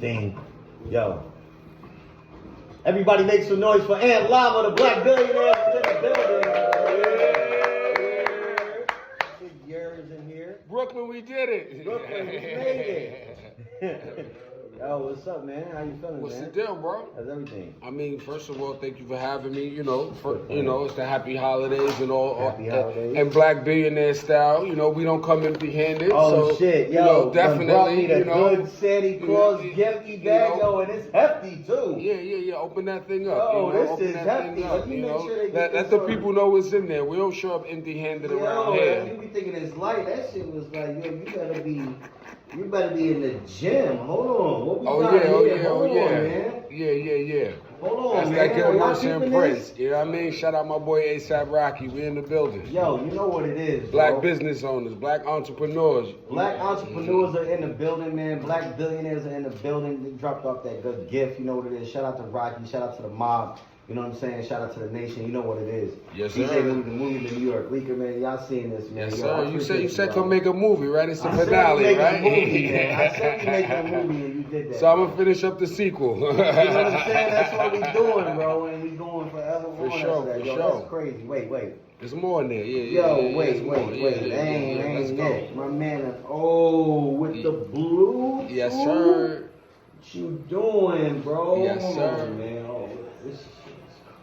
anything. Yo. Everybody make some noise for Ant Lava, the black billionaire in the building. Big Year's in here. Brooklyn, we did it. Brooklyn, we made it. Yo, what's up, man? How you feeling, What's man? the deal, bro? How's everything? I mean, first of all, thank you for having me. You know, it's the happy holidays and all, Happy holidays. and black billionaire style. You know, we don't come empty-handed. Oh so, shit, yo! You know, definitely. Brought me the You know, good Santa Claus gifty bag, yo, and it's hefty too. Yeah. Open that thing up. Yo, you know, this open is that hefty. thing up, Let me you make know? sure they get Let this the on. people know what's in there. We don't show up empty-handed around here. You be thinking it's light. That shit was like, yo, you better be in the gym. Hold on. What we got here? Hold on, man. Yeah. Hold on, That's man. that good Y'all Mercy and keeping Prince. this? You know what I mean? Shout out my boy ASAP Rocky. We in the building. Yo, you know what it is, Black bro. business owners, black entrepreneurs. Black entrepreneurs are in the building, man. Black billionaires are in the building. They dropped off that good gift. You know what it is. Shout out to Rocky. Shout out to the mob. You know what I'm saying? Shout out to the nation. You know what it is. Yes, DJ sir. Moody the Movie, the New York Leaker, man. Y'all seen this, man. Yes, Yo, I sir. You appreciate said bro. come make a movie, right? It's the I said finale, we make right? a movie, man. I said we make a movie, and you did that. So I'm gonna finish up the sequel. You know what I'm saying? That's what we doing, bro, and we going forever. For sure, that. for Yo, sure. That's crazy. Wait. There's more in there, Yo, wait. Let's Ain't go. that. My man, with the blue. Yes, sir. What you doing, bro? Yes, sir. Oh, man. Oh, this shit's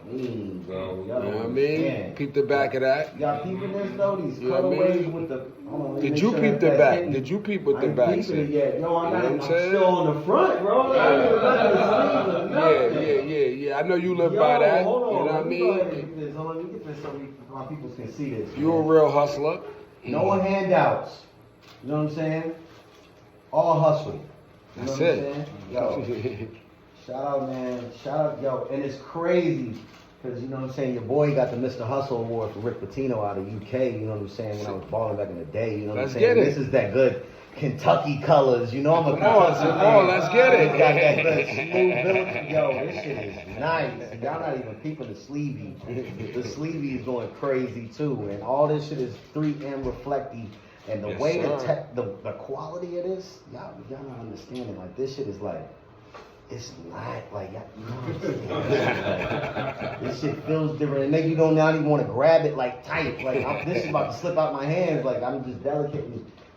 clean, bro. You know what I mean? Peep the back of that. Y'all peeping this though? These You know what I colorways mean? with the. Hold on, let me Did make you sure peep the that's back? hitting. Did you peep what I the ain't back peeping said? it yet. Yo, I'm, You know what I'm I'm saying? still on the front, bro. Yeah. I know you live Yo, by that. hold on. You know what I Let me go ahead and mean? get this. Hold on, let me get this so my people can see this. You a man. real hustler. No handouts. You know what I'm saying? All hustle. You know That's what it. I'm saying? Yo, shout out, man. Shout out, yo. And it's crazy. Because, you know what I'm saying, your boy got the Mr. Hustle Award for Rick Pitino out of UK, you know what I'm saying, when I was balling back in the day, you know what I'm saying? Let's get it. This is that good Kentucky colors, you know, I'm a Come on, let's get it. Got that good smooth villain. Yo, this shit is nice. Y'all not even peeping the sleevey. The sleevey is going crazy too, and all this shit is 3M reflecty. And the Yes, way sir. the quality of this, y'all not understanding. Like, this shit is like, it's not like, you know what I'm saying? This shit feels different. It make you not even want to grab it like tight. Like, this is about to slip out my hands. Like, I'm just delicate.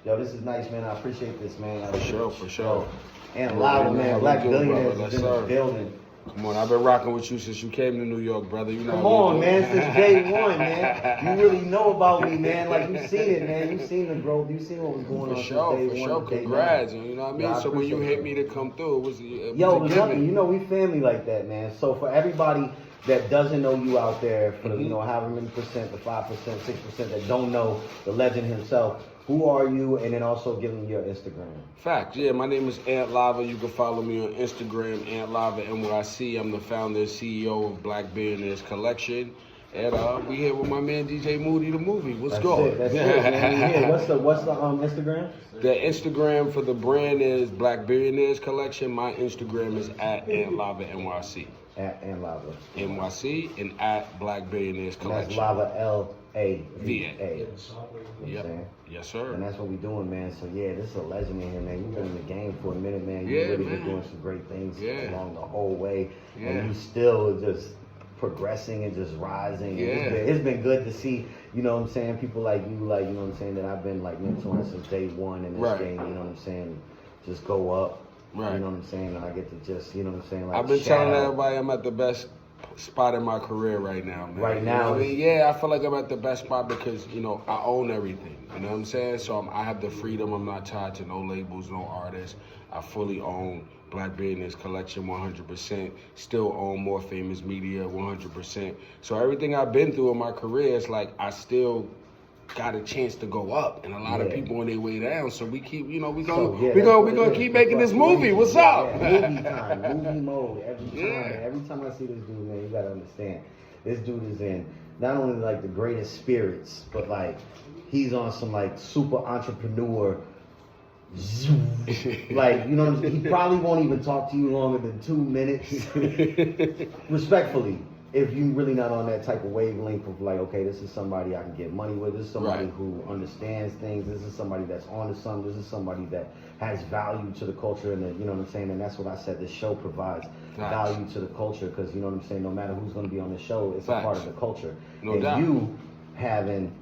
Yo, this is nice, man. I appreciate this, man. For sure. And Lava, man. Black billionaires is in the sir. building. Come on, I've been rocking with you since you came to New York, brother. You know Come how we on, do. man. Since day one, man. You really know about me, man. Like, you seen it, man. You seen the growth. You seen what was going on For since sure. day one to day Congrats. nine. You know what I mean? Yeah, I So when you appreciate hit me to come through, it was Yo, a it was nothing. given. You know, we family like that, man. So for everybody that doesn't know you out there, for the, you know, however many percent, the 5%, 6% that don't know the legend himself, who are you? And then also give them your Instagram. Fact, yeah, my name is Ant Lava. You can follow me on Instagram, Ant Lava NYC. I'm the founder and CEO of Black Billionaires Collection. And we here with my man DJ Moody the Movie. What's going? That's it, man. Yeah. What's the Instagram? The Instagram for the brand is Black Billionaires Collection. My Instagram is at Ant Lava NYC. At Ant Lava. NYC and at Black Billionaires And Collection. that's Lava LAVA. Yep. Yes, sir. And that's what we doing, man. So yeah, this is a legend in here, man. You've been in the game for a minute, man. Yeah, You really man. been doing some great things Yeah. along the whole way. Yeah. And you still just progressing and just rising. Yeah. It's been good to see, you know what I'm saying, people like you, like, you know what I'm saying, that I've been like mentoring since day one in this Right. game, you know what I'm saying, just go up. Right. You know what I'm saying? And I get to just, you know what I'm saying, like I've been shout telling out. everybody I'm at the best spot in my career right now, man. Right You now know what I is- mean? Yeah, I feel like I'm at the best spot because, you know, I own everything. You know what I'm saying? So I have the freedom. I'm not tied to no labels, no artists. I fully own Black Billionaires Collection 100%. Still own More Famous Media 100%. So everything I've been through in my career, it's like I still got a chance to go up, and a lot of people on their way down. So we keep, you know, we gonna keep making this movie. What's up? Movie time, movie mode every time. Yeah. Every time I see this dude, man, you gotta understand, this dude is in not only like the greatest spirits, but like he's on some like super entrepreneur. Like, you know what I'm saying? He probably won't even talk to you longer than 2 minutes. Respectfully. if you really not on that type of wavelength of like, okay, this is somebody I can get money with, this is somebody Right. who understands things, this is somebody that's on to something, this is somebody that has value to the culture, and you know what I'm saying, and that's what I said, this show provides Facts. value to the culture, because you know what I'm saying, no matter who's going to be on the show, it's Facts. a part of the culture. No and doubt. you having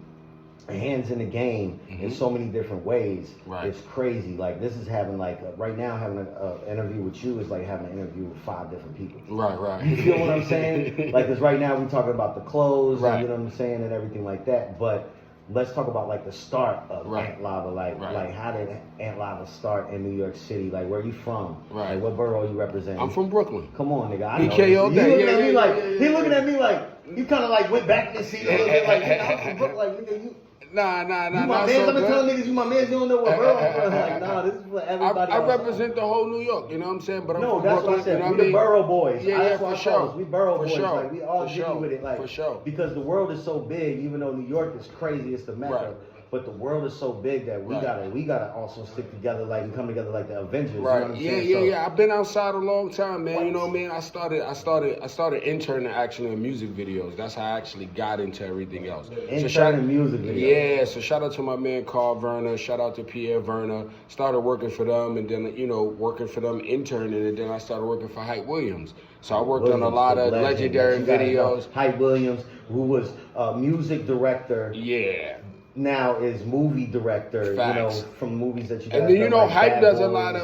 hands in the game in so many different ways, Right. it's crazy. Like this is having like right now having an interview with you is like having an interview with 5 different people. Right. You feel what I'm saying? Like, because right now we're talking about the clothes, Right. and you know what I'm saying, and everything like that. But let's talk about like the start of Right. Ant Lava. Like, Right. like how did Ant Lava start in New York City? Like, where are you from? Right. Like, what borough you represent? I'm from Brooklyn. Come on, nigga. I know. BK all He day. looking Yeah, at me yeah, like yeah, he looking at me like he kind of like went back in his seat a little bit. Like, nigga, I'm from Brooklyn. Like, nigga, you. Nah. You my not man, so I've been good. telling niggas you my man, you don't know what borough I'm from. Like, nah, this is for everybody. I else. represent the whole New York, you know what I'm saying? But I'm No, from that's Brooklyn, what I said. you know We what I the mean? borough boys. Yeah, That's yeah, what for I sure. call us. We borough For boys. sure. Like we all For jiggy sure. with it. Like For sure. because the world is so big. Even though New York is crazy, it's the mecca. Right. But the world is so big that we Right. gotta also stick together, like and come together like the Avengers. You know Right. what I'm Yeah, saying? yeah, So, yeah. I've been outside a long time, man. What? You know what I mean? I started interning actually in music videos. That's how I actually got into everything else. Intern in music videos. Yeah, so shout out to my man Carl Verner, shout out to Pierre Verner. Started working for them and then, you know, working for them interning, and then I started working for Hype Williams. So I worked on a lot of Legend. legendary You gotta know. videos. Hype Williams, who was music director, Yeah. now is movie director. Facts. You know, from movies that you guys And then you done, know like Hype Bad does a Boys lot of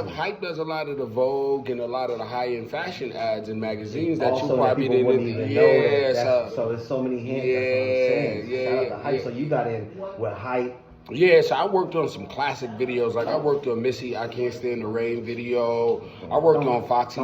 and- the Vogue and a lot of the high end fashion ads and magazines that also you probably people wouldn't didn't even know that. yeah, So there's so many hints. That's what I'm saying. Yeah, Shout out to yeah, Hype. yeah. So you got in with Hype. Yeah, so I worked on some classic videos. Like I worked on Missy, I Can't Stand the Rain video. I worked on Foxy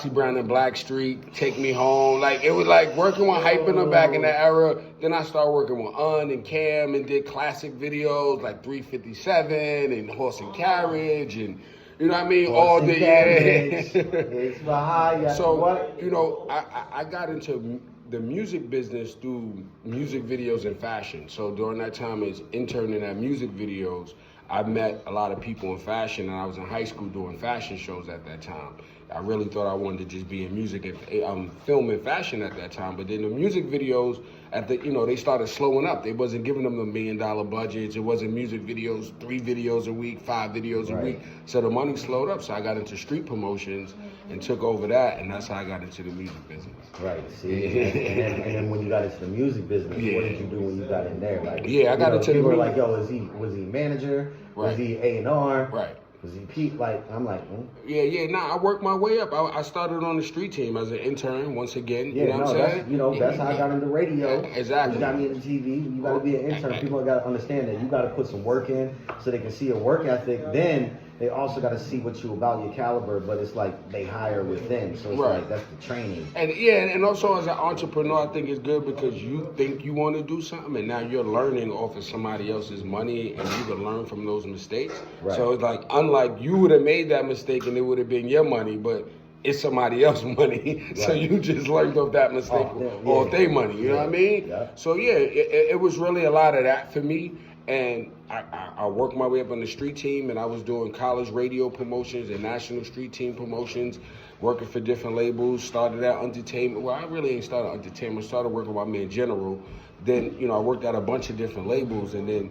Brown and Blackstreet, Take Me Home. Like it was like working with Hype in them back in that era. Then I started working with and Cam and did classic videos like 357 and Horse and Carriage and you know what I mean? All the It's behind. So what? you know, I got into the music business through music videos and fashion. So during that time as interning at music videos, I met a lot of people in fashion, and I was in high school doing fashion shows at that time. I really thought I wanted to just be in music and film and fashion at that time. But then the music videos they started slowing up. They wasn't giving them the $1 million budgets. It wasn't music videos, 3 videos a week, 5 videos a Right. week. So the money slowed up. So I got into street promotions and took over that, and that's how I got into the music business. Right. See, and then when you got into the music business, Yeah. what did you do when you got in there? Like, Yeah, I got into the people were music- like, yo, was he manager? Right. Was he A&R? Right. Was he Pete? Like, I'm like, Yeah. Nah, I worked my way up. I started on the street team as an intern once again. Yeah, you know what I'm saying? that's how I got into radio. Exactly. You got me into TV. You got to be an intern. People got to understand that you got to put some work in so they can see your work ethic. Then they also got to see what you about, your caliber. But it's like they hire within, so it's Right. like that's the training. And also as an entrepreneur, I think it's good because you think you want to do something, and now you're learning off of somebody else's money, and you can learn from those mistakes. Right. So it's like, unlike you would have made that mistake and it would have been your money, but it's somebody else's money. So Right. you just learned off that mistake Yeah. off their money. You know what I mean? Yeah. So yeah, it was really a lot of that for me. And I worked my way up on the street team, and I was doing college radio promotions and national street team promotions, working for different labels. Started at entertainment. Well, I really ain't started entertainment. Started working with my man General. Then, I worked at a bunch of different labels, and then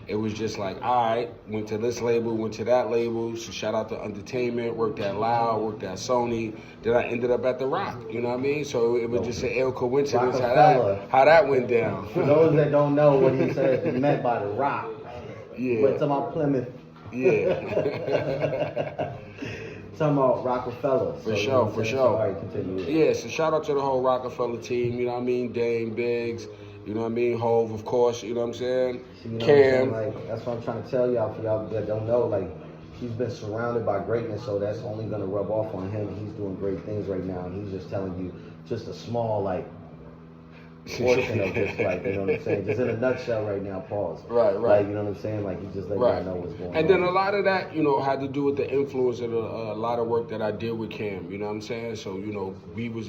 it was just like, all right, went to this label, went to that label. So shout out to entertainment, worked at Loud, worked at Sony. Then I ended up at The Rock, you know what I mean? So it was just an ill coincidence how that went down. For those that don't know what he said, he meant by the Rock. Yeah. Went to my Plymouth. Yeah. Talking about Rockefeller. For sure. All right, continue. Yeah, so shout out to the whole Rockefeller team, you know what I mean? Dame, Biggs, you know what I mean? Hove, of course, you know what I'm saying? You know what I'm Cam. saying? Like, that's what I'm trying to tell y'all, for y'all that don't know, like, he's been surrounded by greatness, so that's only gonna rub off on him. He's doing great things right now, and he's just telling you just a small, like, portion of this, like, you know what I'm saying? Just in a nutshell right now, pause. Right. Like, you know what I'm saying? Like, he just let y'all know what's going on. And then a lot of that, had to do with the influence of a lot of work that I did with Cam, you know what I'm saying? So, he was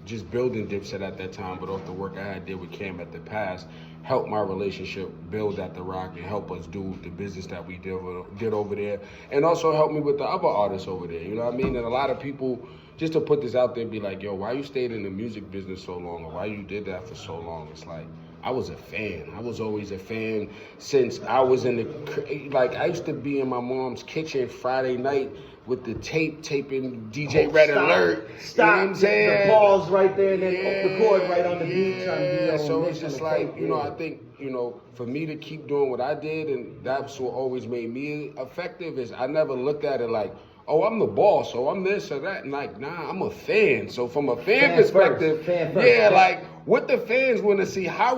just building Dipset at that time, but off the work I had did with Cam at the past, help my relationship build at The Rock and help us do the business that we did over there, and also help me with the other artists over there. You know what I mean? And a lot of people, just to put this out there, be like, yo, why you stayed in the music business so long, or why you did that for so long? It's like, I was a fan. I was always a fan since I was in the, like, I used to be in my mom's kitchen Friday night with the taping DJ Red Alert. Stop. You know what I'm saying? The pause right there, and then record right on the beat. So it's just like, you know, I think, you know, for me to keep doing what I did, and that's what always made me effective, is I never looked at it like, oh, I'm the boss, so I'm this or that. And like, nah, I'm a fan. So from a fan perspective, yeah, like, what the fans want to see, how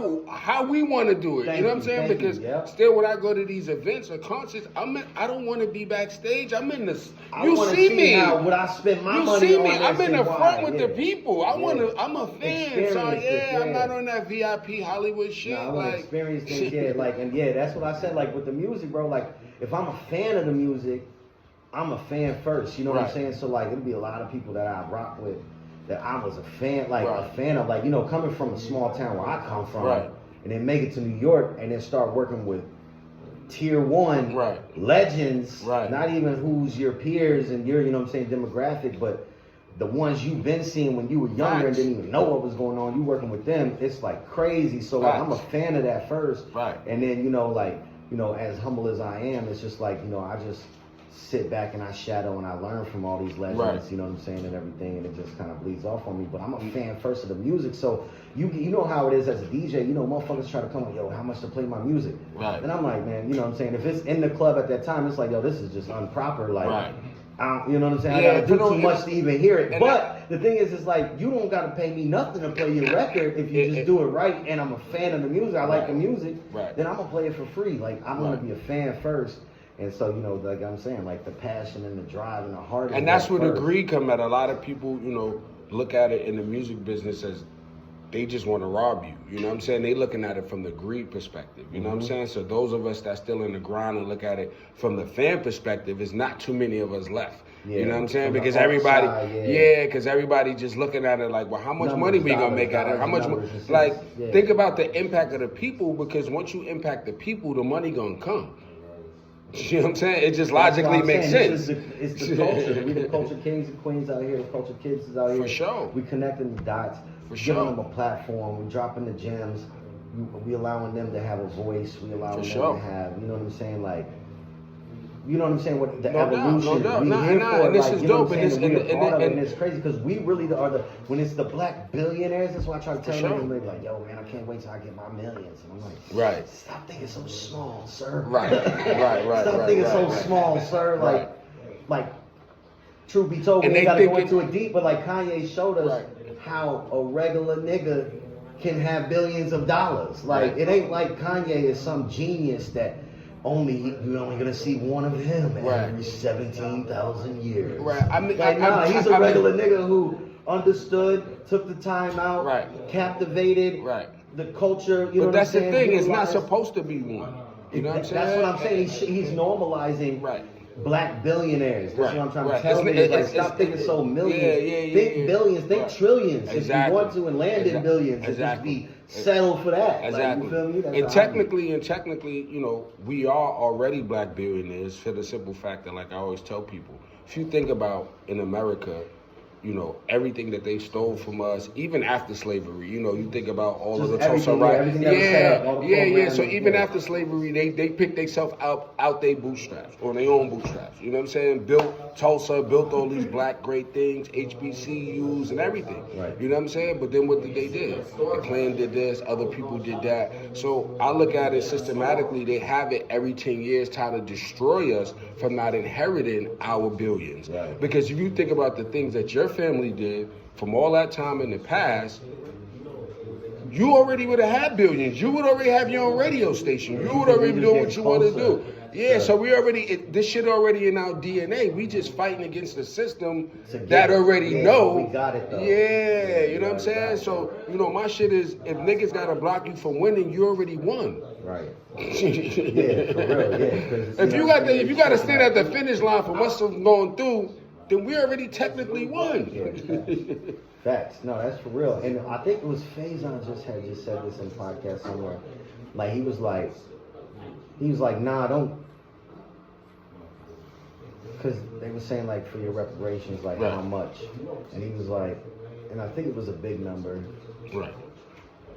we want to do it. You know what I'm saying? Because still, when I go to these events or concerts, I don't want to be backstage. I'm in this. You see me? Would I spend my money? You see me? I'm in the front with the people. I'm a fan. So yeah, I'm not on that VIP Hollywood shit. I want to experience things. Yeah, that's what I said. Like with the music, bro. Like if I'm a fan of the music, I'm a fan first. You know what I'm saying? So like, it'll be a lot of people that I rock with that I was a fan, a fan of, like, you know, coming from a small town where I come from, and then make it to New York and then start working with tier one legends, not even who's your peers and your, you know what I'm saying, demographic, but the ones you've been seeing when you were younger and didn't even know what was going on. You working with them, it's like crazy. So like, I'm a fan of that first, and then, you know, like, you know, as humble as I am, it's just like, you know, I just sit back and I shadow and I learn from all these legends, you know what I'm saying, and everything, and it just kind of bleeds off on me. But I'm a fan first of the music, so you know how it is as a DJ. You know, motherfuckers try to come like, yo, how much to play my music? And I'm like, man, you know what I'm saying, if it's in the club at that time, it's like, yo, this is just improper, like, you know what I'm saying? I gotta do too much to even hear it. But the thing is, it's like, you don't gotta pay me nothing to play your record if you just do it right. And I'm a fan of the music. I like the music. Then I'm gonna play it for free. Like, I'm gonna be a fan first. And so, you know, like I'm saying, like the passion and the drive and the heart. And that's where the greed come at. A lot of people, you know, look at it in the music business as they just want to rob you. You know what I'm saying? They looking at it from the greed perspective. You know what I'm saying? So those of us that's still in the grind and look at it from the fan perspective, is not too many of us left. You know what I'm saying? Because everybody, because everybody just looking at it like, well, how much money we gonna make out of it? How much, think about the impact of the people, because once you impact the people, the money gonna come. You know what I'm saying? It just logically makes sense. It's the culture. We the culture kings and queens out here. The culture kids is out here. For sure. We connecting the dots. For sure. Giving them a platform. We dropping the gems. We allowing them to have a voice. We allowing them to have, you know what I'm saying, like, you know what I'm saying, what the evolution. And this is dope. And it's crazy because we really are the, when it's the black billionaires, that's why I try to tell them, they're like, yo, man, I can't wait till I get my millions. And I'm like, stop thinking so small, sir. Stop thinking so small, sir. Like, truth be told, we ain't gotta go into it deep, but like Kanye showed us how a regular nigga can have billions of dollars. Like, it ain't like Kanye is some genius that you're only gonna see one of him every 17,000 years. He's a regular nigga who understood, took the time out, captivated the culture. You know what I'm saying? But that's the thing; it's not supposed to be one. You know what I'm saying? That's what I'm saying. He's normalizing black billionaires. That's what I'm trying to tell you. Like, stop thinking so millions. Think billions. Think trillions. If you want to, and land in billions. Just be settled for that. Exactly. Like, you feel me? And technically, you know, we are already black billionaires for the simple fact that, like I always tell people, if you think about in America, you know, everything that they stole from us, even after slavery, you know, you think about all of the Tulsa riots. So even after slavery, they picked themselves out their bootstraps, on their own bootstraps. You know what I'm saying? Built Tulsa, built all these black great things, HBCUs and everything. You know what I'm saying? But then what did they do? The Klan did this, other people did that. So I look at it systematically, they have it every 10 years trying to destroy us from not inheriting our billions. Because if you think about the things that your family did from all that time in the past, you already would have had billions. You would already have your own radio station. You would already be doing what you want to do. So we already, this shit already in our DNA. We just fighting against the system that already know. We got it though. You know what I'm saying? So, you know, my shit is, if niggas gotta block you from winning, you already won. For real, If you gotta stand at the finish line for what's going through, then we already technically won. Facts. No, that's for real. And I think it was Faison just said this in a podcast somewhere. Like he was like, nah, don't, because they were saying like for your reparations, like Right. how much, and he was like, and I think it was a big number. Right.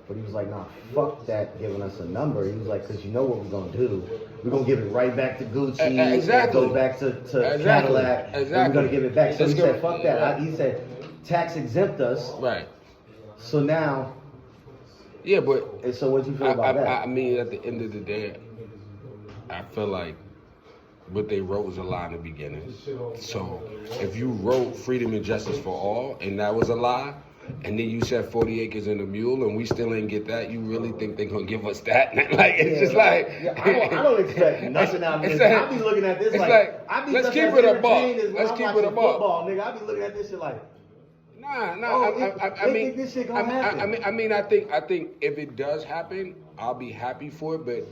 But he was like, nah, fuck that giving us a number. He was like, because you know what we're going to do. We're going to give it right back to Gucci. Exactly. Go back to Exactly. Cadillac. Exactly. And we're going to give it back. So Let's he go- said, fuck that. Right. He said, tax exempt us. Right. So now, Yeah, but and so what you feel about that? I mean, at the end of the day, I feel like what they wrote was a lie in the beginning. So if you wrote freedom and justice for all, and that was a lie, and then you said 40 acres and a mule, and we still ain't get that, you really think they're gonna give us that? Like it's just like I don't expect nothing out of this. I be looking at this it's like I be let's just keep as it a buck. entertained as when Let's I'm keep it watching a buck. football, nigga. I be looking at this shit like, Nah. I mean, this shit gonna happen. I think if it does happen, I'll be happy for it. But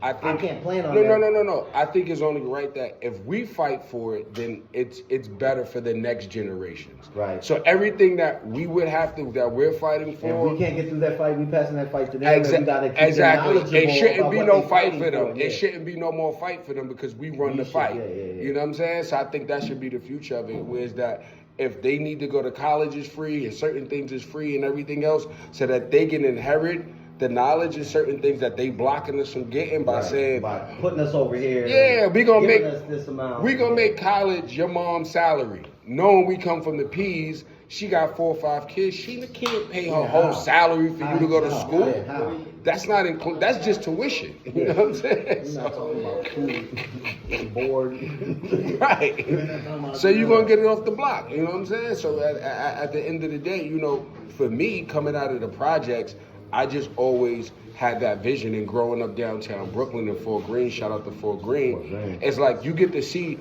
I think I can't plan on no, that. No. I think it's only right that if we fight for it, then it's better for the next generations. Right. So everything that we would have to that we're fighting for. if we can't get through that fight, we passing that fight to them. And we gotta keep them Exactly. knowledgeable It shouldn't about be what no they fight fighting for them. yeah. It shouldn't be no more fight for them because we run the should, fight. yeah. You know what I'm saying? So I think that should be the future of it. Whereas that if they need to go to college is free and certain things is free and everything else, so that they can inherit the knowledge and certain things that they blocking us from getting by saying, by putting us over here. yeah, we gonna make us this amount. we gonna make college your mom's salary, knowing we come from the P's. She got 4 or 5 kids. She can't pay her whole salary for you to go to school. How? That's not include. That's just tuition. You know what I'm saying? We're not talking about food, board. Right. So you're gonna get it off the block. You know what I'm saying? So at the end of the day, you know, for me coming out of the projects, I just always had that vision. And growing up downtown Brooklyn in Fort Greene, shout out to Fort Greene. It's like you get to see.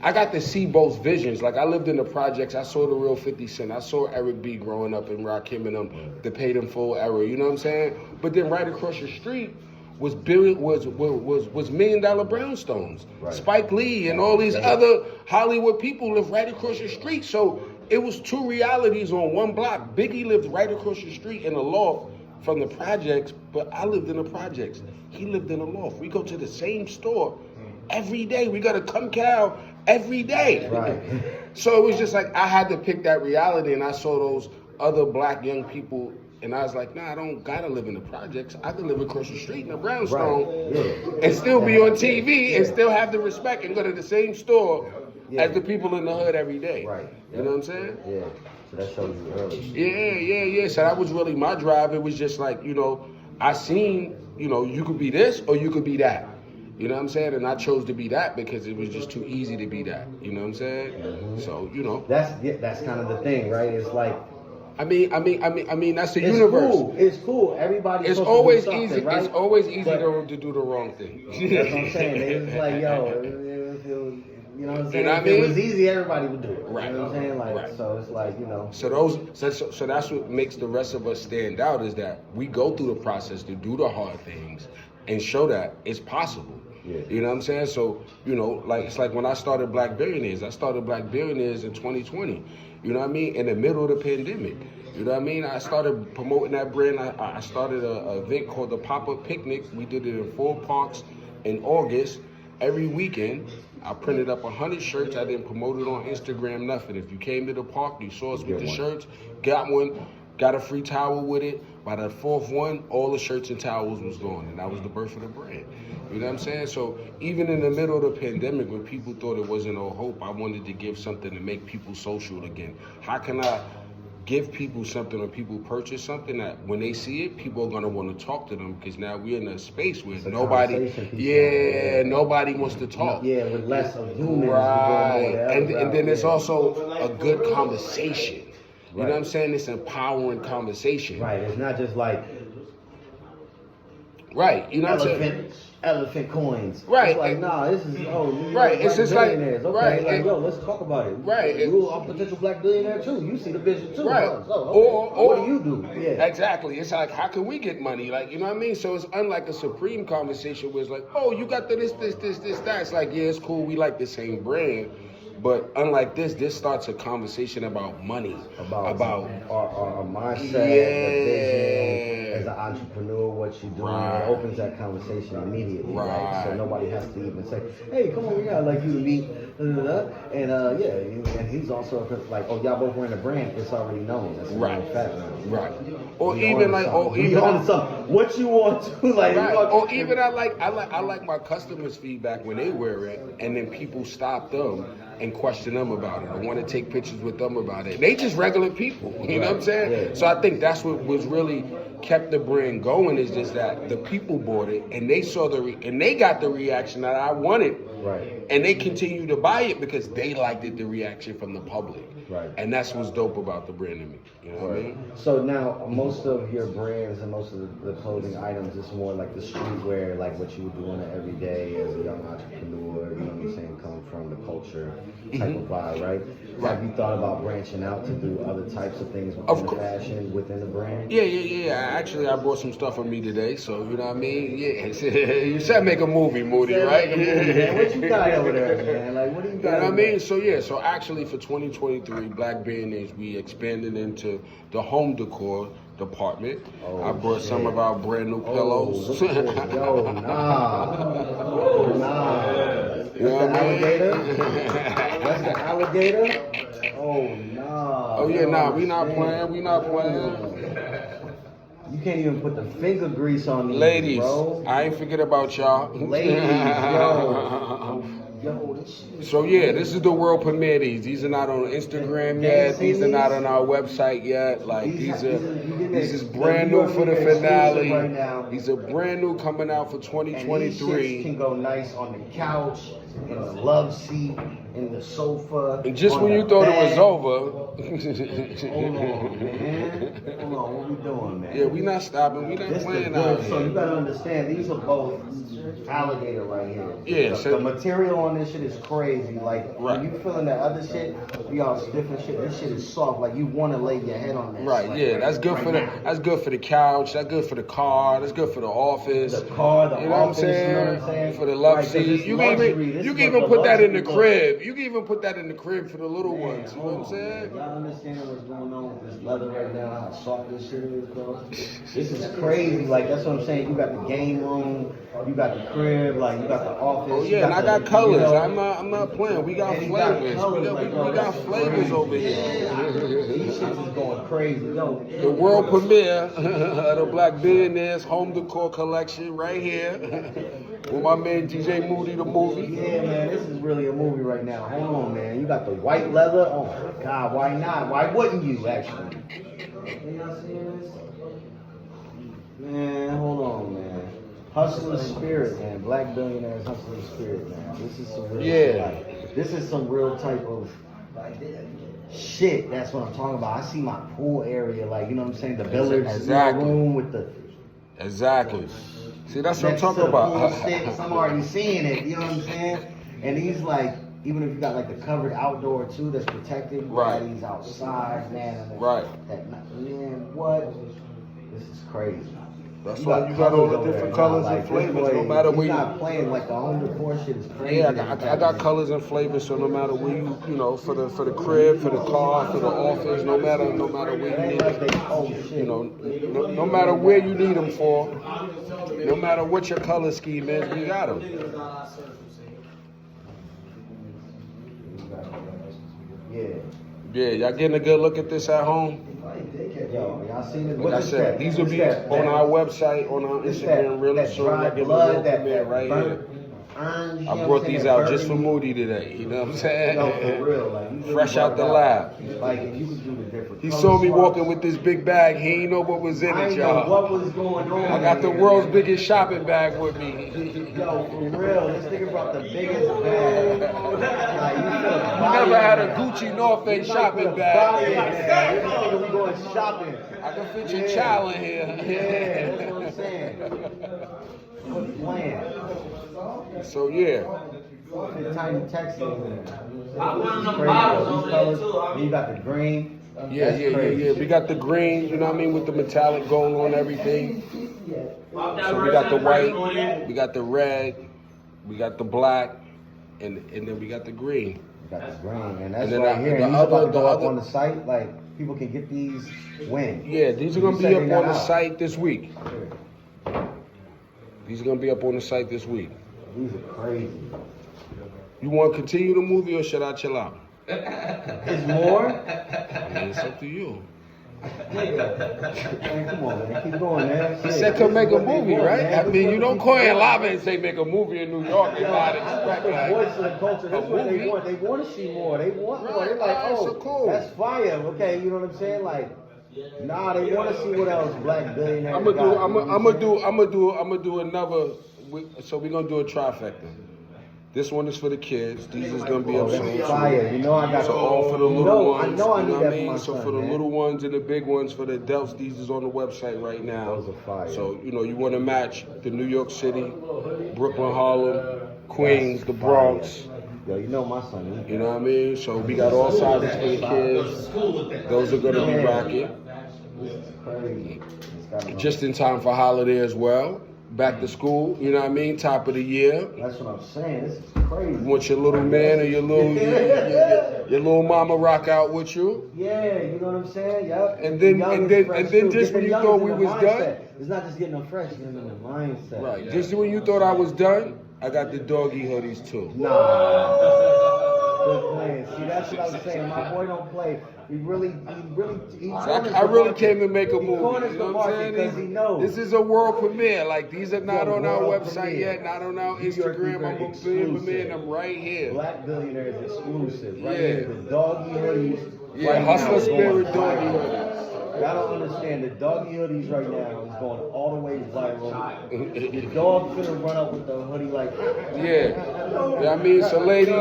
I got to see both visions. Like I lived in the projects. I saw the real 50 Cent. I saw Eric B growing up in Rakim and them, the paid in full era. You know what I'm saying? But then right across the street was $1 million Brownstones. Right. Spike Lee and all these other Hollywood people live right across the street. So it was two realities on one block. Biggie lived right across the street in a loft from the projects, but I lived in the projects. He lived in a loft. We go to the same store every day. We go to Come Cow every day. Right. So it was just like I had to pick that reality, and I saw those other black young people, and I was like, nah, I don't gotta live in the projects. I can live across the street in a brownstone and still be on TV and still have the respect and go to the same store as the people in the hood every day. Right. You know what I'm saying? Yeah. So that shows you early. Yeah. So that was really my drive. It was just like, you know, I seen, you know, you could be this or you could be that. You know what I'm saying? And I chose to be that because it was just too easy to be that. You know what I'm saying? Mm-hmm. So, you know. That's kind of the thing, right? It's like I mean, that's the it's universe. Cool. It's cool. Everybody's It's supposed always to do something, easy. right? It's always easy But to do the wrong thing. that's what I'm saying. It's like, yo, you know what I'm saying? You know what if I mean? it was easy, everybody would do it. Right. You know what I'm saying? Like, Right. so it's like, you know. So that's what makes the rest of us stand out is that we go through the process to do the hard things and show that it's possible. Yeah. You know what I'm saying? So, you know, like it's like when I started Black Billionaires. I started Black Billionaires in 2020. You know what I mean? In the middle of the pandemic. You know what I mean? I started promoting that brand. I started a event called the Pop-Up Picnic. We did it in 4 parks in August. Every weekend, I printed up 100 shirts. I didn't promote it on Instagram, nothing. If you came to the park, you saw us with the shirts, got one, got a free towel with it. By the 4th one, all the shirts and towels was gone, and that was the birth of the brand. You know what I'm saying? So even in the middle of the pandemic, when people thought it wasn't no hope, I wanted to give something to make people social again. How can I give people something or people purchase something that when they see it, people are going to want to talk to them because now we're in a space where nobody wants to talk. Yeah, with less of humans. Right. And then it's also a good conversation. You know what I'm saying? It's empowering conversation. Right. It's not just like right. You know what I'm saying? Elephant coins. Right. It's like, nah, this is, right. It's just like, billionaires. Okay, right. Like, yo, let's talk about it. Right. You're a potential black billionaire too. You see the vision too. Right. Huh? So, okay. What do you do? Yeah. Exactly. It's like, how can we get money? Like, you know what I mean? So it's unlike a Supreme conversation where it's like, oh, you got the this, that. It's like, yeah, it's cool. We like the same brand. But unlike this starts a conversation about money, about our mindset, the vision as an entrepreneur, what you're doing. It opens that conversation immediately, right? So nobody has to even say, "Hey, come on, we gotta like you to meet," and he's also like, "Oh, y'all both wearing a brand. It's already known. That's a fact now." Right. Or even like, what you want to like. Or even I like my customers' feedback when they wear it, and then people stop them and question them about it. I want to take pictures with them about it. They just regular people, you know what I'm saying? Yeah. So I think that's what was really kept the brand going, is just that the people bought it and they saw and they got the reaction that I wanted. Right. And they continue to buy it because they liked it, the reaction from the public. Right. And that's what's dope about the brand to me. You know what I mean? So now most of your brands and most of the clothing items is more like the streetwear, like what you would do on an everyday as a young entrepreneur, you know what I'm saying, come from the culture type of vibe, right? Have you thought about branching out to do other types of things within the fashion, within the brand? Yeah. Actually, I brought some stuff from me today, so you know what I mean? Yeah. You said make a movie, Moody, right? What you got over there, man? Like, what do you got? You know what I mean? So actually for 2023, Black Billionaires, we expanded into the home decor department. I brought some of our brand new pillows. Nah. You know what I mean? That's the alligator? Oh, nah. Oh, yeah, nah, we not playing. You can't even put the finger grease on these, ladies, bro. I ain't forget about y'all. Ladies, yo, this shit. So yeah, this is the world premiere. These are not on Instagram yet. These are not on our website yet. Like these is brand new for the finale. Right, these are brand new coming out for 2023. And these shits can go nice on the couch, in the love seat, in the sofa. And just when you thought it was over. Hold on, man. Hold on, what we doing, man? Yeah, we not stopping. We not playing out here. So you gotta understand, these are both alligator right here. Yeah, the material on this shit is crazy. Like when you feeling that other shit, you all stiff and shit. This shit is soft. Like you want to lay your head on this. Right. Yeah, that's good for that's good for the couch. That's good for the car. That's good for the office. The car, the you know office. What I'm saying? You know what I'm saying? For the love seat. You can even put that in the crib. You can even put that in the crib for the little ones. You know what I'm saying? Y'all understand what's going on with this leather right now? How soft this shit is, bro. This is crazy. Like that's what I'm saying. You got the game room. You got the crib. Like you got the office. Oh yeah, and I got colors. I'm not playing. We got flavors. We got flavors over here. These shits is going crazy. Yo, the world premiere of the Black Billionaires home decor collection right here with my man DJ Moody the Movie. Yeah, man, this is really a movie right now. Hold on, man. You got the white leather. Oh my God, why not? Why wouldn't you actually? Y'all seeing this? Man, hold on, man. Hustler spirit, man. Black Billionaires hustler spirit, man. This is some real this is some real type of shit. That's what I'm talking about. I see my pool area, like, you know what I'm saying? The billiards room with the... Exactly. See, that's what I'm talking about. I'm already seeing it, you know what I'm saying? And he's like, even if you got like the covered outdoor too that's protected, right? He's outside, man. Right. Man, what? This is crazy. That's why you got all the different colors and flavors. No matter where you're not playing like the home decor shit is crazy. Yeah, I got colors and flavors, so no matter where you know, for the crib, for the car, for the office, no matter where you need them, you know, no matter where you need them for, no matter what your color scheme is, we got them. Yeah, y'all getting a good look at this at home? Yo, y'all seen it? Like I said, these will be on our website, on our Instagram, really soon. I get blood that right here. I brought these out just for Moody today. You know what I'm saying? No, for real. Like, fresh out the lab. Like, you could do the different. He saw me walking with this big bag. He ain't know what was in it, y'all. What was going on? I got the world's biggest shopping bag with me. Yo, for real. This nigga brought the biggest bag. Like, you never had a Gucci North Face shopping bag. This nigga, we going shopping. I can fit your child in here. Yeah, that's what I'm saying. What's the plan? So yeah. Tiny text over there. I want them colors. You got the green. Yeah. We got the green, you know what I mean, with the metallic gold on everything. So we got the white, we got the red, we got the black, and then we got the green. Got the green, and that's And then right the here. And these other- about to go the up other- on the site. Like people can get these when. Yeah, these are gonna You be said up they not on the out. site this week. Here. These are gonna be up on the site this week. These are crazy. You want to continue the movie or should I chill out? There's more. I mean, it's up to you. Man, come on, man. Keep going, man. He Shit. said come make a This is what they movie, want, right? man. I This mean, is you what don't the call people Ant want. Lava and say make a movie in New York and not expect The like voice of the culture. That's a what they movie. want. They want to see more. They want more. Right, They're like, alright, oh, so cool. that's fire. Okay, you know what I'm saying? Like, nah, they want to see what else Black billionaires I'm gonna got. do. You I'm know what gonna do another. So we're gonna do a trifecta. This one is for the kids. These is gonna be Oh, up that's soon. fire. You know I got So all for the little No, ones. I know I you need know that what I for mean? my So son, for the man. little ones and the big ones for the adults, these is on the website right now. Those are fire. So you know you want to match the New York City, Brooklyn, Harlem, Queens, the Bronx. Yo, you know my son. You know what I mean? So we got all sizes for the kids. Those are gonna be rocking. This is crazy. It's got Just in time for holiday as well. Back to school, you know what I mean? Top of the year. That's what I'm saying. This is crazy. You want your little man or your little mama rock out with you. Yeah, you know what I'm saying? Yep. And then- Young and is then- fresh, and then too. just Get when the you young thought in we the was mindset. done. It's not just getting them fresh, getting them in the mindset. Right. Just when you thought I was done, I got the doggy hoodies too. Nah. Good playing. See, that's what I was saying. My boy don't play. He So corners I the really market. came to make a He movie. corners You the know what I'm market because he saying? knows. This is a world premiere. Like these are not Yo, on our world website premiere. yet, not on our New York Instagram. I'm gonna exclusive. premiere them right here. Black Billionaires exclusive. Right Yeah. here. The doggy hoodies. Yeah, right Hustler now is Spirit going doggy viral. hoodies. Y'all don't understand. The doggy hoodies right now is going all the way viral. The dog finna run up with the hoodie like. Yeah. Yeah, I mean, so ladies,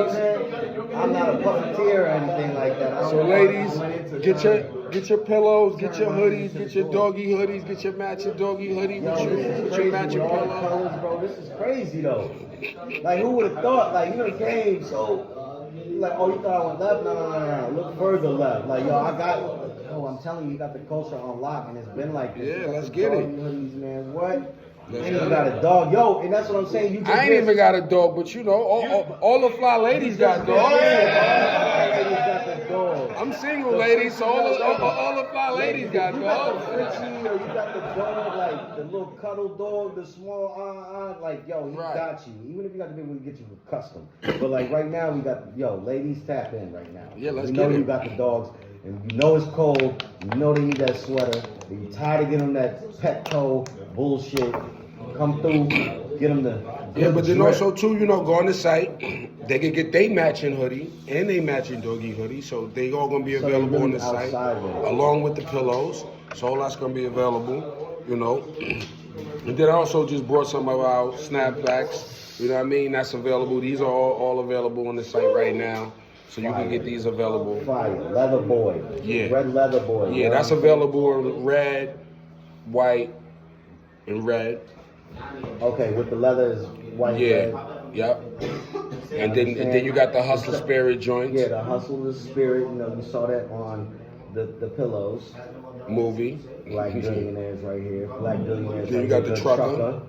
I'm not a puppeteer or anything like that. I don't so know ladies, how I went into get your pillows, get your hoodies, get your doggy hoodies, get your matching doggy hoodie Yo, with this is your crazy matching with all the pillow. colors, bro. This is crazy though. Like who would have thought? Like you done came so. Like oh you thought I went left? No. Look further left. Like yo, I got. Oh, I'm telling you, you got the culture on lock, and it's been like this. Yeah, You got let's the get it. doggy hoodies, man. What? Let's I ain't get even it. got a dog, yo, and that's what I'm saying. You I ain't even got a dog, but you know, all the fly ladies got dogs. got the dog. I'm single, ladies, so all the fly ladies got You got dogs. the Frenchie, or you got the dog, like the little cuddle dog, the small like yo, he Right. got you. Even if you got the big one, we get you for custom. But like right now, we got ladies tap in right now. Yeah, let's we know get it. you got the dogs, and you know it's cold. You know they need that sweater. And you tired of getting them that Petco bullshit. Come through, get them the. Yeah, but then drip. also too, you know, go on the site. They can get they matching hoodie and they matching doggy hoodie, so they all gonna be So they available really on the site, outside of it. along with the pillows. So all that's gonna be available, you know. And then I also just brought some of our snapbacks. You know what I mean? That's available. These are all available on the site right now, so you can get these available. Fire, leather boy. Yeah. Red leather boy. Yeah, that's available in red, white, and red. Okay, with the leather is white. and Yeah, red. yep. And then you got the Hustler Spirit joints Yeah, the hustle, the spirit. You know, you saw that on the pillows. movie. Black billionaires right here. Black billionaires. Then you right got here. the Good trucker.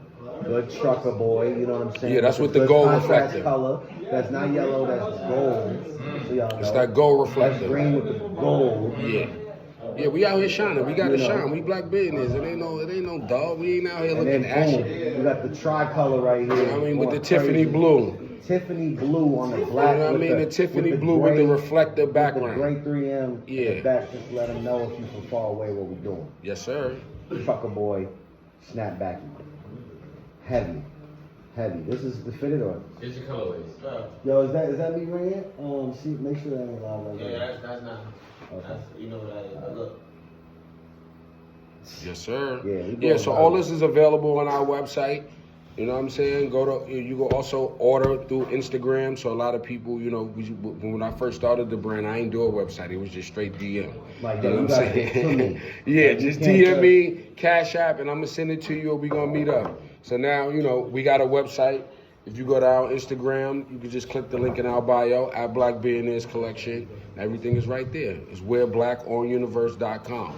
Good trucker boy. You know what I'm saying? Yeah, that's with the good gold contrast reflector. color. That's not yellow. That's gold. So y'all know. It's that gold That's reflector. green with the gold. Yeah. Yeah, we out here shining. We got to You know. shine. We black billionaires. It ain't no dog. We ain't out here And looking then ashy. boom, you got the tricolor right here. I mean, with the going Tiffany crazy. blue. Tiffany blue on the black. You know what I with mean? The Tiffany blue with the reflective With background. the gray 3M in Yeah. the back, just let them know if you from far away what we doing. Yes, sir. Trucker boy, snapback. Heavy. This is the fitted or? Here's your colorways. Yo, is that me ran? See, make sure that ain't loud like Yeah, that. that's not. Okay. That's, you know what that is. Look. Yes, sir. Yeah, we Yeah, going so viral. all this is available on our website. You know what I'm saying? You go also order through Instagram. So a lot of people, you know, when I first started the brand, I ain't do a website. It was just straight DM. Like, You know yo, what you I'm gotta get to saying? me. Yeah, Like, you just can't DM just- me, Cash App, and I'm gonna send it to you, or we gonna meet up. So now, you know, we got a website. If you go to our Instagram, you can just click the link in our bio at Black Billionaires Collection. Everything is right there. It's wearblackonuniverse.com.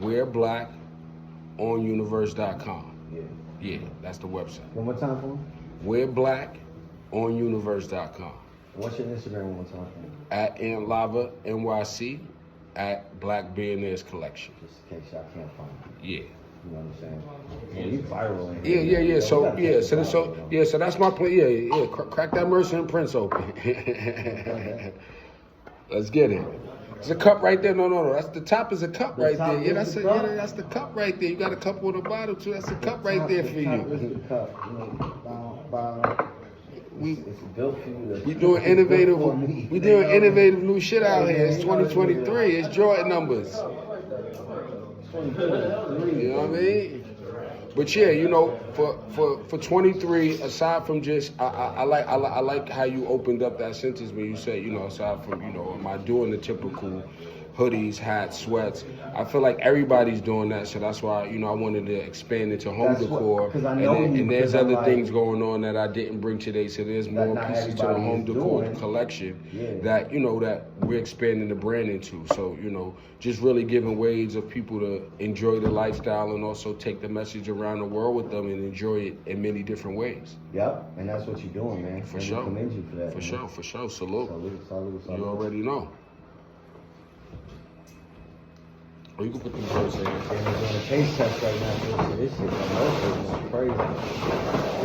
Wearblackonuniverse.com. Yeah. Yeah, that's the website. One more time for him. Wearblackonuniverse.com. What's your Instagram one more time? At Ant Lava NYC, at Black Billionaires Collection. Just in case y'all can't find it. Yeah. You know what I'm saying? Yeah, you viral in Yeah, here. yeah, yeah. So we yeah, gotta so take so it viral, yeah, so that's my plan. Yeah, yeah. Crack that Mercer and Prince open. Let's get it. There's a cup right there. No. That's the top is a cup The right top there. Yeah, is that's the it. cup? Yeah, that's the cup right there. You got a cup on the bottom too. That's the cup right Top- there the for top is you. the cup. You know, bow. It's built for you. We doing innovative. It's built for me. We doing innovative new shit out here. It's 2023. It's Jordan numbers. You know what I mean? But yeah, you know, for 23, aside from just I like how you opened up that sentence when you said, you know, aside from, you know, am I doing the typical hoodies, hats, sweats? I feel like everybody's doing that, so that's why, you know, I wanted to expand into home That's what- decor. 'cause I know and you, there's 'cause I'm other like- things going on that I didn't bring today, so there's more not pieces to the everybody home is decor doing. collection Yeah. that, you know, that we're expanding the brand into. So, you know, just really giving ways of people to enjoy the lifestyle and also take the message around the world with them and enjoy it in many different ways. Yep, and that's what you're doing, man. For And sure. we commend you for that. For man. sure, for sure. Salute. Salute. You already know. Oh, you can put them first in. And they're doing a taste test right now. For this shit, man. Crazy.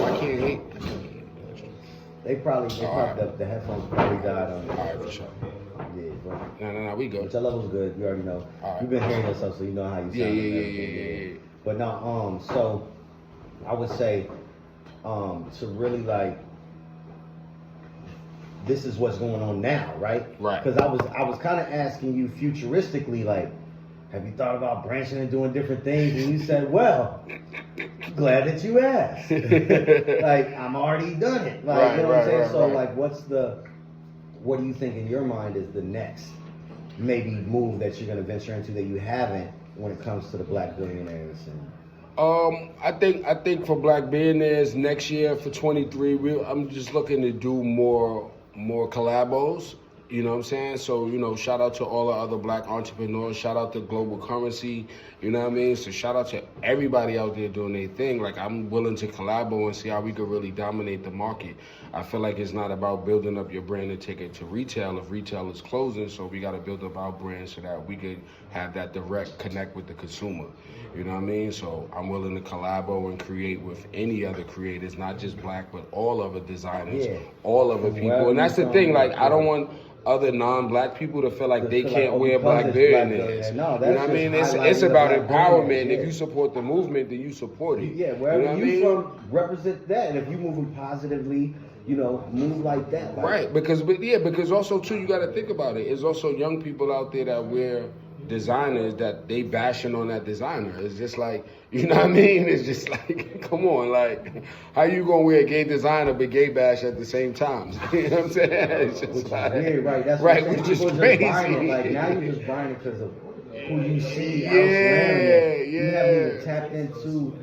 I can't hate. They probably the headphones probably died on it. All right, for sure. Yeah, but No, we good. which I level's good. You already know. All right. You've been hearing yourself, so you know how you sound. Yeah. and everything, But now, so I would say, to really like, this is what's going on now, right? Right. Because I was kind of asking you futuristically, like, have you thought about branching and doing different things? And you said, well, glad that you asked. Like, I'm already done it. Like, Right, you know what I'm saying? right, So, right. like, what do you think in your mind is the next maybe move that you're going to venture into that you haven't when it comes to the Black billionaires? And I think for Black Billionaires next year for 23, I'm just looking to do more collabos. You know what I'm saying? So, you know, shout out to all the other Black entrepreneurs. Shout out to Global Currency. You know what I mean? So shout out to everybody out there doing their thing. Like, I'm willing to collabo and see how we could really dominate the market. I feel like it's not about building up your brand and take it to retail if retail is closing. So we got to build up our brand so that we could have that direct connect with the consumer. You know what I mean? So I'm willing to collabo and create with any other creators, not just Black, but all other designers, all other people. And that's the thing. Like, I don't want other non-Black people to feel like they can't wear Black billionaires. No, you know what I mean? It's about empowerment. If you support the movement, then you support it. Yeah, wherever you know you from, represent that. And if you moving positively, you know, move like that. Like, right, because also too, you got to think about it. There's also young people out there that wear designers that they bashing on that designer. It's just like, you know what I mean? It's just like, come on, like, how you gonna wear a gay designer but gay bash at the same time? You know what I'm saying? It's just which like, is weird, right? That's right, what I'm which saying. is People crazy. just buying it. Like, now you're just buying it because of who you see Yeah, elsewhere. You yeah. haven't even tapped into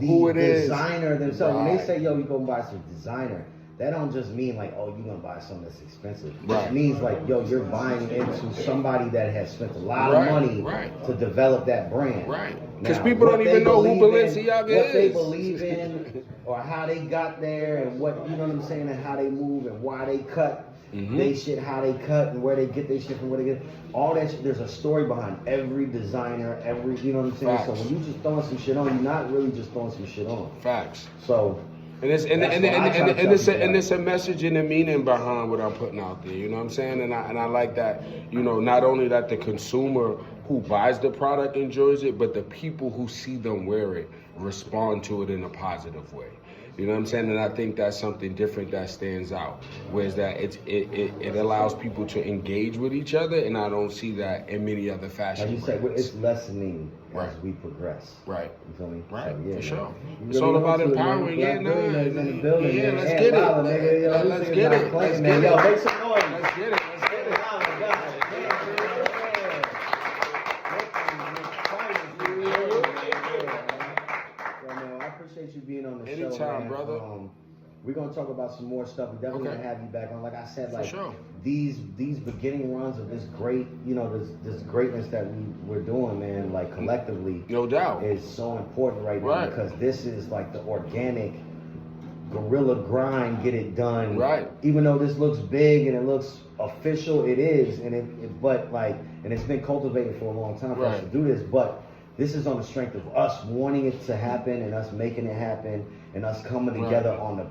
the Who it is. designer themselves. When they Right. say, yo, you go buy some designer, that don't just mean like, oh, you're gonna buy something that's expensive. Right. It means like, yo, you're buying into somebody that has spent a lot Right, of money right. to develop that brand. Right. Because Now, people what don't they even know who believe in, Balenciaga what is. they believe in, or how they got there, and what, you know what I'm saying, and how they move, and why they cut they shit, how they cut, and where they get their shit from, where they get all that shit. There's a story behind every designer, every, you know what I'm saying. Facts. So when you just throwing some shit on, you're not really just throwing some shit on. Facts. So. And it's a message and a meaning behind what I'm putting out there. You know what I'm saying? And I like that. You know, not only that the consumer who buys the product enjoys it, but the people who see them wear it respond to it in a positive way. You know what I'm saying? And I think that's something different that stands out. Whereas that it allows people to engage with each other, and I don't see that in many other fashion Like you said, brands. it's lessening Right. as we progress. Right. You feel me? Right, So, yeah, for sure. man. It's all about empowering. Yeah, In the building, yeah, man. let's Ant get it. Lava, nigga. Yo, this Let's nigga's get not it. playing, Let's man. get Yo, it. make some noise. Let's get it. Let's get it. Oh, my God. Yo, man, I appreciate you being on the show, Anytime, man. brother. We're gonna talk about some more stuff. We definitely Okay. gonna have you back on. Like I said, like sure. these beginning runs of this great, you know, this greatness that we're doing, man. Like collectively, No doubt. is so important right now Right. because this is like the organic guerrilla grind, get it done. Right. Even though this looks big and it looks official, it is, and and it's been cultivated for a long time for us to do this, but this is on the strength of us wanting it to happen and us making it happen and us coming together on the.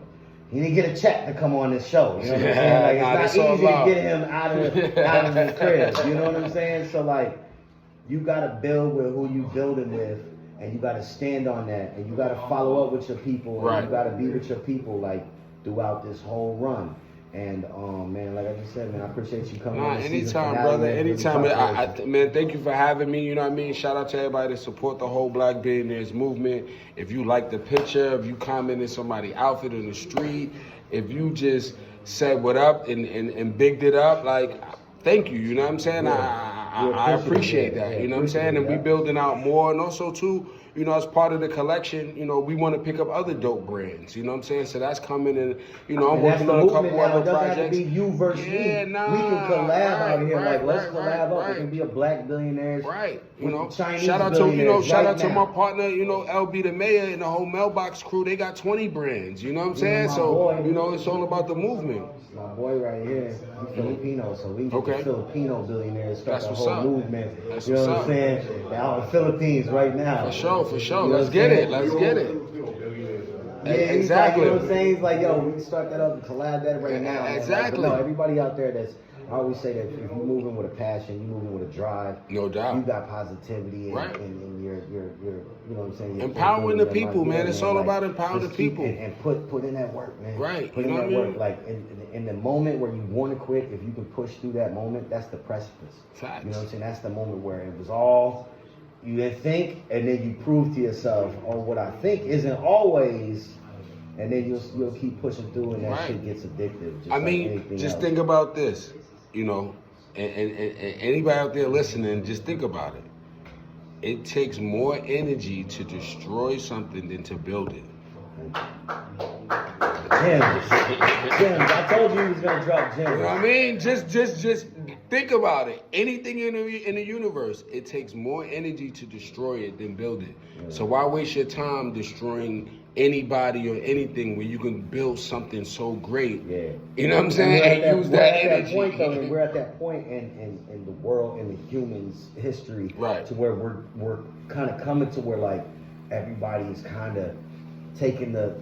He didn't get a check to come on this show. You know what I'm saying? Like, it's not easy to get him out of the crib. You know what I'm saying? So like, you gotta build with who you building with, and you gotta stand on that, and you gotta follow up with your people, and you gotta be with your people like throughout this whole run. And man, like I just said, man, I appreciate you coming on. Anytime, brother. Anytime. Man, thank you for having me. You know what I mean? Shout out to everybody that support the whole Black Billionaires movement. If you like the picture, if you commented somebody's outfit in the street, if you just said what up and bigged it up, like, thank you. You know what I'm saying? I appreciate that. You know what I'm saying? And we building out more, and also too, you know, as part of the collection, you know, we want to pick up other dope brands. You know what I'm saying? So that's coming, and you know, I'm working on a couple other projects. It doesn't have to be you versus me. We can collab out here. Let's collab up. It can be a Black Billionaires. Right. You know, Chinese shout out to my partner, you know, LB the Mayor and the whole Mailbox crew. They got 20 brands. You know what I'm saying? So you know, it's all about the movement. My boy right here, he's Filipino, so we get the Filipino billionaires start the whole movement. You know what I'm saying? They're out in the Philippines right now. For sure. Let's get it. Yeah, exactly. You know what I'm saying? It's like, yo, we can start that up and collab that right now. Exactly. Like, no, everybody out there I always say that if you're moving with a passion, you're moving with a drive. No doubt. You got positivity and you're you know what I'm saying? Empowering the people, man. It's all about empowering the people. And put in that work, man. Right. Put in that work. Like in the moment where you want to quit, if you can push through that moment, that's the precipice. Facts. You know what I'm saying? That's the moment where it was all you didn't think, and then you prove to yourself, what I think isn't always, and then you'll keep pushing through, and that shit gets addictive. Just think about this, you know, and anybody out there listening, just think about it. It takes more energy to destroy something than to build it. Gems. I told you he was gonna drop gems. You know what I mean? Just think about it. Anything in the universe, it takes more energy to destroy it than build it. Yeah. So why waste your time destroying anybody or anything when you can build something so great? Yeah. You know what I'm saying? And use that energy. We're at that point in the world, in the humans' history, to where we're kind of coming to where like everybody is kind of taking the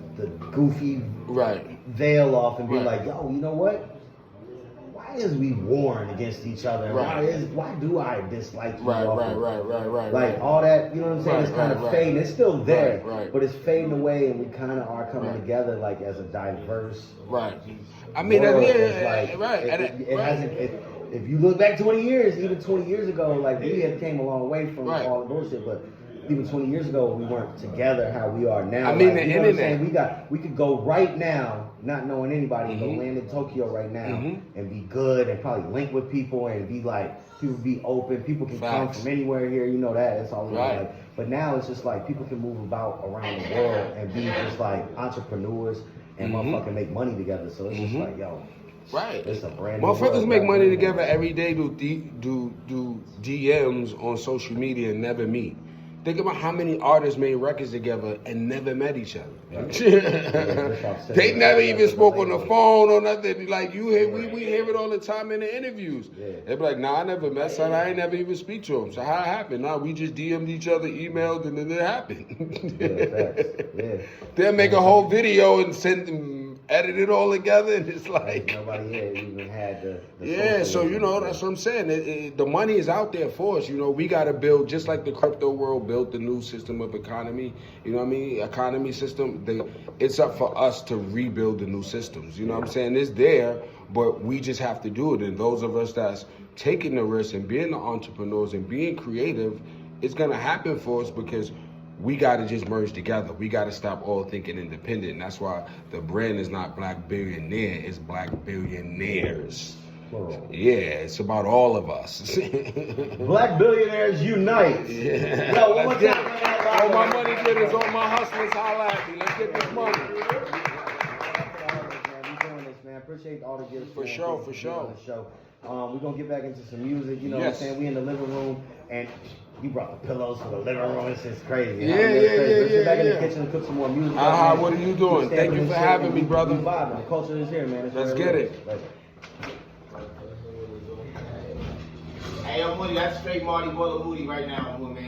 goofy veil off and being like, yo, you know what? Why is we warring against each other? Why do I dislike you? Right. Like all that, you know what I'm saying? It's kind of fading. It's still there, but it's fading away, and we kind of are coming together like as a diverse. I mean, world. It hasn't. If you look back 20 years, even 20 years ago, like we had came a long way from all the bullshit, but even 20 years ago, we weren't together how we are now. I mean, like, the internet. We could go right now, not knowing anybody, go land in Tokyo right now and be good and probably link with people and be like, people be open. People can come from anywhere here. You know that. It's all like. But now it's just like people can move about around the world and be just like entrepreneurs and motherfucking make money together. So it's just like, yo. It's a brand new motherfuckers make money together every day. Do DMs on social media and never meet. Think about how many artists made records together and never met each other. They never even spoke on the phone or nothing. Like we hear it all the time in the interviews. They be like, nah, I never met son. I ain't never even speak to him. So how it happened? Nah, we just DM'd each other, emailed, and then it happened. They'll make a whole video and send them. Edit it all together, and it's like nobody here even had the so you know that's what I'm saying. The money is out there for us. You know, we got to build just like the crypto world built the new system of economy. You know what I mean? Economy system. It's up for us to rebuild the new systems. You know what I'm saying? It's there, but we just have to do it. And those of us that's taking the risk and being the entrepreneurs and being creative, it's gonna happen for us because we got to just merge together. We got to stop all thinking independent. And that's why the brand is not Black Billionaire, it's Black Billionaires. Plural. Yeah, it's about all of us. Black Billionaires unite. Yeah. Yo, one more time. All my money getters, all my hustlers, holla at me. Let's get this money. We doing this, man. Appreciate all the gifts. For sure. We're going to get back into some music. You know what I'm saying? We in the living room. And You brought the pillows for the living room. It's just crazy. Yeah, It's yeah, crazy. yeah, Let's sit back in yeah, the kitchen and cook some more music. What are you doing? Thank you for having me, brother. We vibing. The culture is here, man. It's Let's real. get it. Hey, I'm Moody. That's straight Marty Boy Moody right now, man.